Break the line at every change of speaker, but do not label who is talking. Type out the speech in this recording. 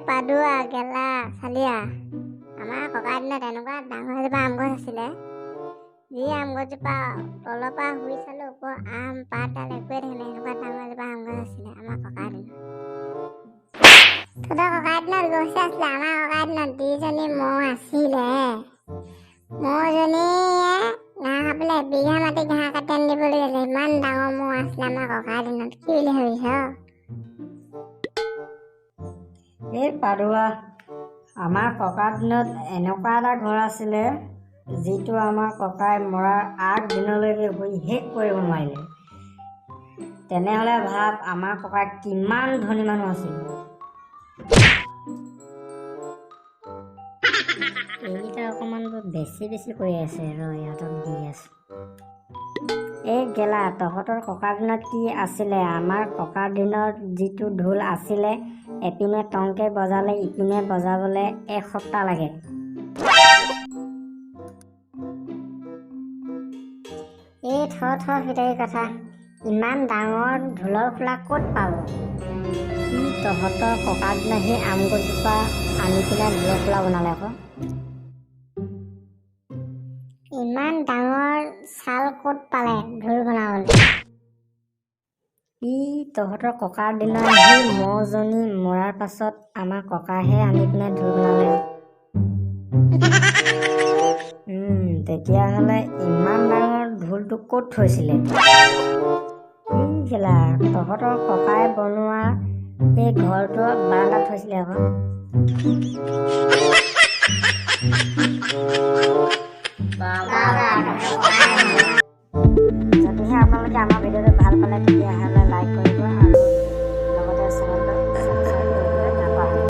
পাদুৱা গেলা চালিয়া আমাৰ ককা দিনত এনেকুৱা ডাঙৰ এজোপা আম গছ আছিলে। যি আম গছজোপা তলৰ পৰা শুই চালো ওপৰ আম পাতডাল একোৱে দেখে নাই। এনেকুৱা ডাঙৰ এজোপা আম গছ আছিলে আমাৰ ককা দিনত। তহঁতৰ ককা দিনত গছ আছিলে, আমাৰ ককা দিনত দুইজনী মৌ আছিলে। মৌজনীয়ে ঘাঁহ খাবলৈ এবিঘা মাটি ঘাঁহ কাটি আনি দিবলৈ গ'লে। ইমান ডাঙৰ মৌ আছিলে আমাৰ ককা দিনত। কি বুলি ভাবিছ?
এই পাদুৱা, আমাৰ ককাৰ দিনত এনেকুৱা এটা ঘৰ আছিলে যিটো আমাৰ ককাই মৰাৰ আগদিনলৈকে শুই শেষ কৰিব নোৱাৰিলে। তেনেহ'লে ভাব আমাৰ ককা কিমান ধনী মানুহ আছিল। এইকেইটা অকণমান বেছি কৰি আছে, ইহঁতক দি আছো। এই গেলা, তহঁতৰ ককাৰ দিনত কি আছিলে? আমাৰ ককাৰ দিনত যিটো ঢোল আছিলে, এপিনে টংকে বজালে ইপিনে বজাবলৈ এসপ্তাহ লাগে।
এই ফিটাৰী কথা, ইমান ডাঙৰ ঢোলৰ খোলা ক'ত পাব?
তহঁতৰ ককাৰ দিনত সেই আম গছজোপা আনি পিনে ঢোলৰ খোলা বনালে আকৌ।
ইমান ডাঙৰ ছাল ক'ত পালে ঢোল বনাবলৈ?
তহঁতৰ ককাৰ দিনত সেই মৌজনী মৰাৰ পাছত আমাৰ ককাহে আনি পিনে ঢোল বনালে। তেতিয়াহ'লে ইমান ডাঙৰ ঢোলটো ক'ত থৈছিলে? কেলা, তহঁতৰ ককাই বনোৱা সেই ঘৰটো বাৰান্দাত থৈছিলে আকৌ। যদিহে আপোনালোকে আমাৰ ভিডিঅ'টো ভাল পালে তেতিয়াহ'লে লাইক কৰিব আৰু